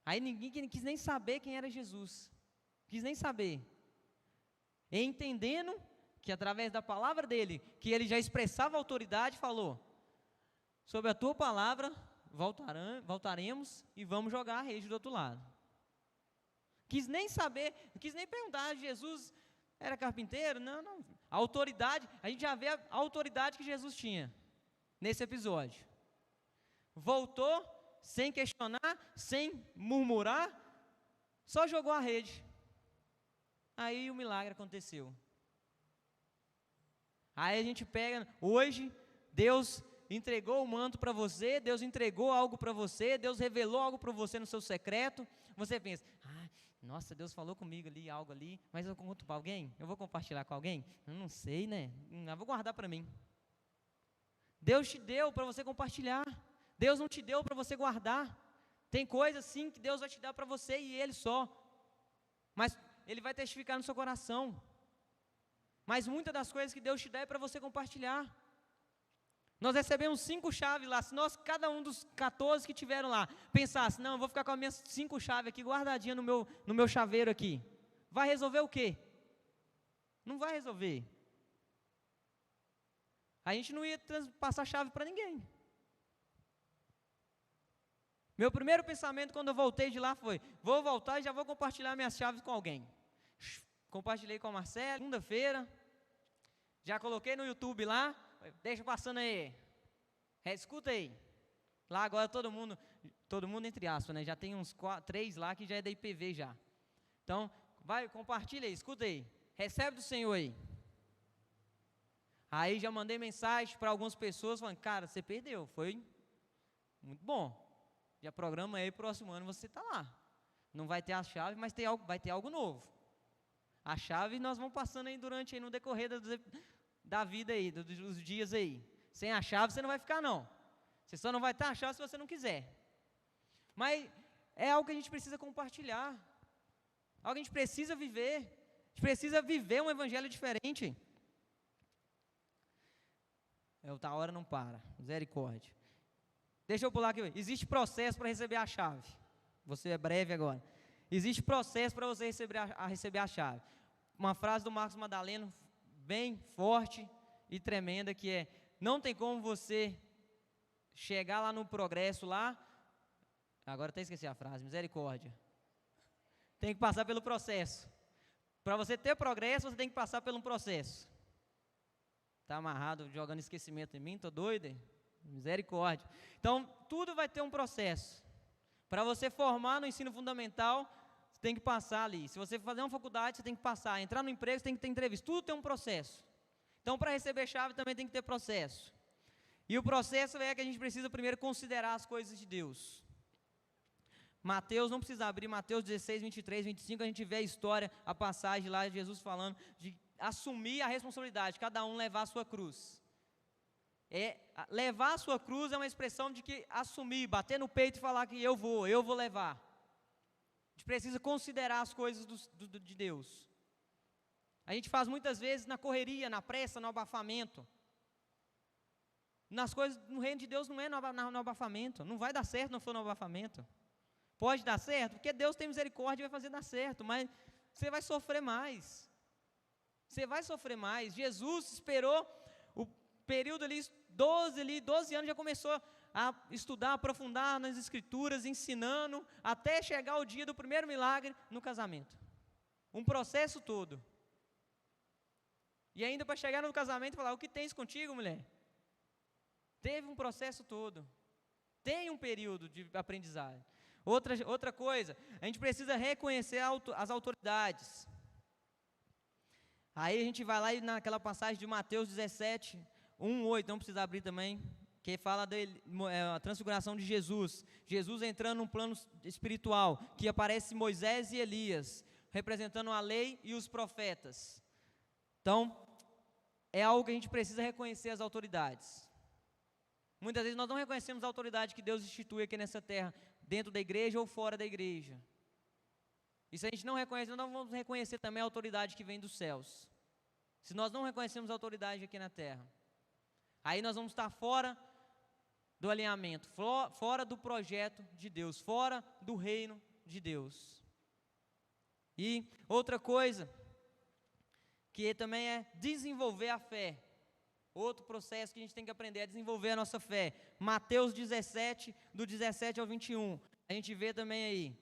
Aí ninguém quis nem saber quem era Jesus, quis nem saber. E entendendo que através da palavra dele, que ele já expressava autoridade, falou, sobre a tua palavra voltaremos e vamos jogar a rede do outro lado. Quis nem saber, quis nem perguntar, Jesus era carpinteiro? Não. A autoridade, a gente já vê a autoridade que Jesus tinha nesse episódio. Voltou, sem questionar, sem murmurar, só jogou a rede. Aí o milagre aconteceu. Aí a gente pega, hoje, Deus entregou o manto para você, Deus entregou algo para você, Deus revelou algo para você no seu secreto. Você pensa, nossa, Deus falou comigo ali, algo ali, mas eu conto para alguém? Eu vou compartilhar com alguém? Eu não sei, né? Eu vou guardar para mim. Deus te deu para você compartilhar. Deus não te deu para você guardar. Tem coisas sim que Deus vai te dar para você e Ele só. Mas Ele vai testificar no seu coração. Mas muitas das coisas que Deus te dá é para você compartilhar. Nós recebemos 5 chaves lá. Se nós, cada um dos 14 que tiveram lá, pensasse, não, eu vou ficar com as minhas 5 chaves aqui guardadinhas no meu chaveiro aqui. Vai resolver o quê? Não vai resolver. A gente não ia passar chave para ninguém. Meu primeiro pensamento quando eu voltei de lá foi, vou voltar e já vou compartilhar minhas chaves com alguém. Compartilhei com a Marcela, segunda-feira, já coloquei no YouTube lá, deixa passando aí, escuta aí. Lá agora todo mundo entre aspas, né? Já tem uns 3 lá que já é da IPV já. Então, vai, compartilha aí, escuta aí, recebe do Senhor aí. Aí já mandei mensagem para algumas pessoas falando, cara, você perdeu, foi muito bom. Já programa aí, próximo ano você está lá. Não vai ter a chave, mas vai ter algo novo. A chave nós vamos passando aí durante aí no decorrer da vida aí, dos dias aí. Sem a chave você não vai ficar não. Você só não vai ter a chave se você não quiser. Mas é algo que a gente precisa compartilhar. Algo que a gente precisa viver. A gente precisa viver um evangelho diferente. A hora não para. Misericórdia. Deixa eu pular aqui. Existe processo para receber a chave. Você é breve agora. Existe processo para você receber a chave. Uma frase do Marcos Madaleno, bem forte e tremenda, que é, não tem como você chegar lá no progresso lá, agora até esqueci a frase, misericórdia. Tem que passar pelo processo. Para você ter progresso, você tem que passar por um processo. Está amarrado, jogando esquecimento em mim, estou doido? Misericórdia. Então, tudo vai ter um processo. Para você formar no ensino fundamental, você tem que passar ali. Se você fazer uma faculdade, você tem que passar. Entrar no emprego, você tem que ter entrevista. Tudo tem um processo. Então, para receber chave, também tem que ter processo. E o processo é que a gente precisa primeiro considerar as coisas de Deus. Mateus, não precisa abrir, Mateus 16, 23, 25, a gente vê a história, a passagem lá de Jesus falando de assumir a responsabilidade, cada um levar a sua cruz. Levar a sua cruz é uma expressão de que assumir, bater no peito e falar que eu vou levar. A gente precisa considerar as coisas de Deus. A gente faz muitas vezes na correria, na pressa, no abafamento. Nas coisas, no reino de Deus não é no abafamento, não vai dar certo se não for no abafamento. Pode dar certo, porque Deus tem misericórdia e vai fazer dar certo, mas você vai sofrer mais. Você vai sofrer mais. Jesus esperou o período ali, 12 anos, já começou a estudar, aprofundar nas escrituras, ensinando, até chegar o dia do primeiro milagre no casamento. Um processo todo. E ainda para chegar no casamento e falar, o que tens contigo, mulher? Teve um processo todo. Tem um período de aprendizagem. Outra coisa, a gente precisa reconhecer as autoridades. Aí a gente vai lá e naquela passagem de Mateus 17, 1, 8, não precisa abrir também, que fala a transfiguração de Jesus. Jesus entrando num plano espiritual, que aparece Moisés e Elias, representando a lei e os profetas. Então, é algo que a gente precisa reconhecer as autoridades. Muitas vezes nós não reconhecemos a autoridade que Deus institui aqui nessa terra, dentro da igreja ou fora da igreja. E se a gente não reconhece, nós não vamos reconhecer também a autoridade que vem dos céus. Se nós não reconhecemos a autoridade aqui na terra, aí nós vamos estar fora do alinhamento, fora do projeto de Deus, fora do reino de Deus. E outra coisa, que também é desenvolver a fé. Outro processo que a gente tem que aprender é desenvolver a nossa fé. Mateus 17, do 17 ao 21. A gente vê também aí.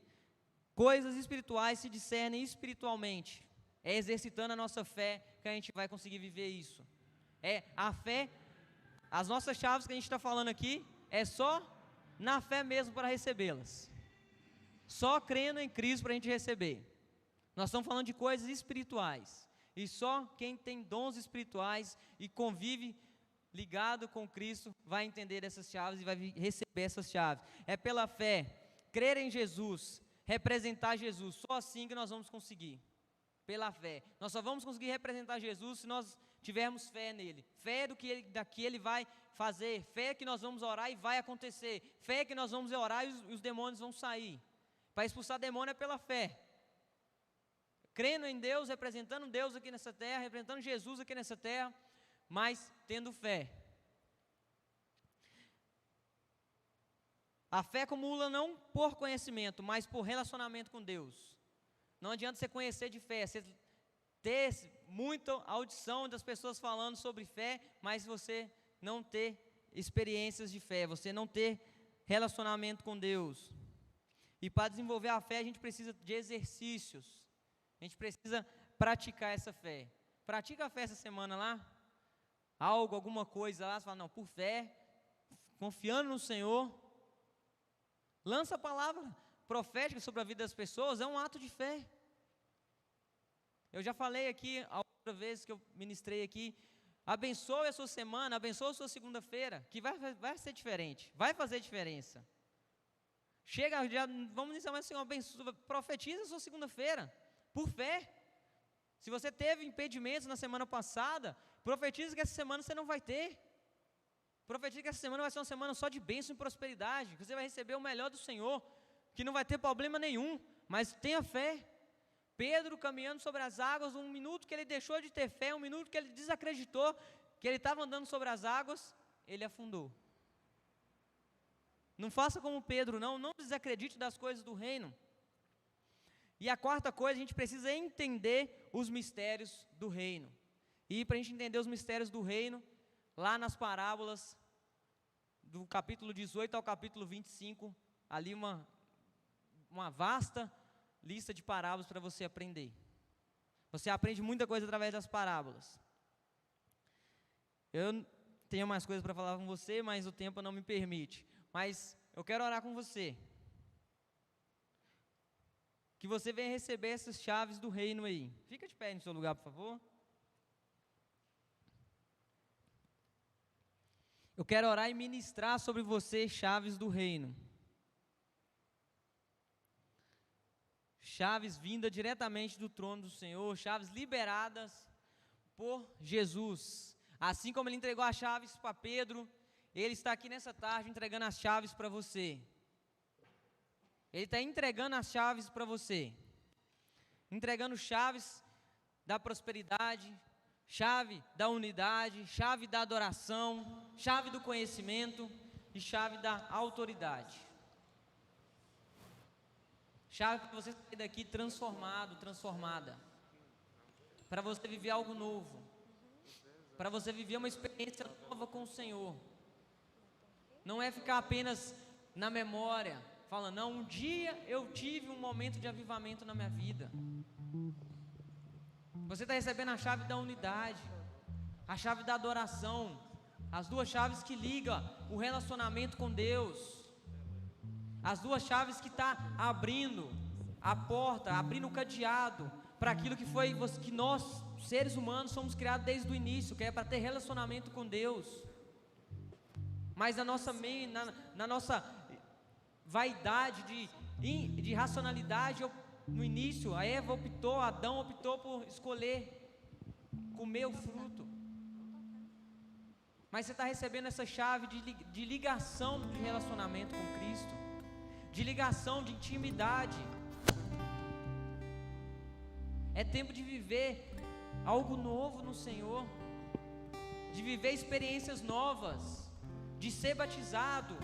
Coisas espirituais se discernem espiritualmente. É exercitando a nossa fé que a gente vai conseguir viver isso. A fé, as nossas chaves que a gente está falando aqui, é só na fé mesmo para recebê-las. Só crendo em Cristo para a gente receber. Nós estamos falando de coisas espirituais. E só quem tem dons espirituais e convive ligado com Cristo vai entender essas chaves e vai receber essas chaves. É pela fé, crer em Jesus, representar Jesus. Só assim que nós vamos conseguir. Pela fé. Nós só vamos conseguir representar Jesus se nós tivermos fé nele. Fé daqui ele vai fazer. Fé que nós vamos orar e vai acontecer. Fé que nós vamos orar e os demônios vão sair. Para expulsar demônio é pela fé. Crendo em Deus, representando Deus aqui nessa terra, representando Jesus aqui nessa terra, mas tendo fé. A fé acumula não por conhecimento, mas por relacionamento com Deus. Não adianta você conhecer de fé, você ter muita audição das pessoas falando sobre fé, mas você não ter experiências de fé, você não ter relacionamento com Deus. E para desenvolver a fé, a gente precisa de exercícios. A gente precisa praticar essa fé. Pratica a fé essa semana lá. Alguma coisa lá. Você fala, não, por fé, confiando no Senhor. Lança a palavra profética sobre a vida das pessoas. É um ato de fé. Eu já falei aqui, a outra vez que eu ministrei aqui. Abençoe a sua semana, abençoe a sua segunda-feira. Que vai ser diferente. Vai fazer diferença. Chega, vamos iniciar mais assim, profetiza a sua segunda-feira. Por fé. Se você teve impedimentos na semana passada, profetiza que essa semana você não vai ter. Profetiza que essa semana vai ser uma semana só de bênção e prosperidade, que você vai receber o melhor do Senhor, que não vai ter problema nenhum, mas tenha fé. Pedro caminhando sobre as águas, um minuto que ele deixou de ter fé, um minuto que ele desacreditou, que ele estava andando sobre as águas, ele afundou. Não faça como Pedro, não desacredite das coisas do reino. E a quarta coisa, a gente precisa entender os mistérios do reino. E para a gente entender os mistérios do reino, lá nas parábolas, do capítulo 18 ao capítulo 25, ali uma vasta lista de parábolas para você aprender. Você aprende muita coisa através das parábolas. Eu tenho mais coisas para falar com você, mas o tempo não me permite. Mas eu quero orar com você. Que você venha receber essas chaves do reino aí. Fica de pé no seu lugar, por favor. Eu quero orar e ministrar sobre você chaves do reino. Chaves vindas diretamente do trono do Senhor, chaves liberadas por Jesus. Assim como ele entregou as chaves para Pedro, ele está aqui nessa tarde entregando as chaves para você. Ele está entregando as chaves para você. Entregando chaves da prosperidade, chave da unidade, chave da adoração, chave do conhecimento e chave da autoridade. Chave para você sair daqui transformado, transformada. Para você viver algo novo. Para você viver uma experiência nova com o Senhor. Não é ficar apenas na memória, falando, não, um dia eu tive um momento de avivamento na minha vida. Você está recebendo a chave da unidade, a chave da adoração, as duas chaves que ligam o relacionamento com Deus, as duas chaves que estão abrindo a porta, abrindo o cadeado para aquilo que nós, seres humanos, somos criados desde o início, que é para ter relacionamento com Deus. Mas na nossa vaidade de racionalidade, no início, Adão optou por escolher comer o fruto. Mas você está recebendo essa chave de ligação de relacionamento com Cristo, de ligação de intimidade. É tempo de viver algo novo no Senhor, de viver experiências novas, de ser batizado,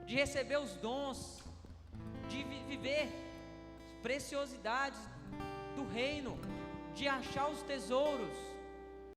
de receber os dons, de viver preciosidades do reino, de achar os tesouros.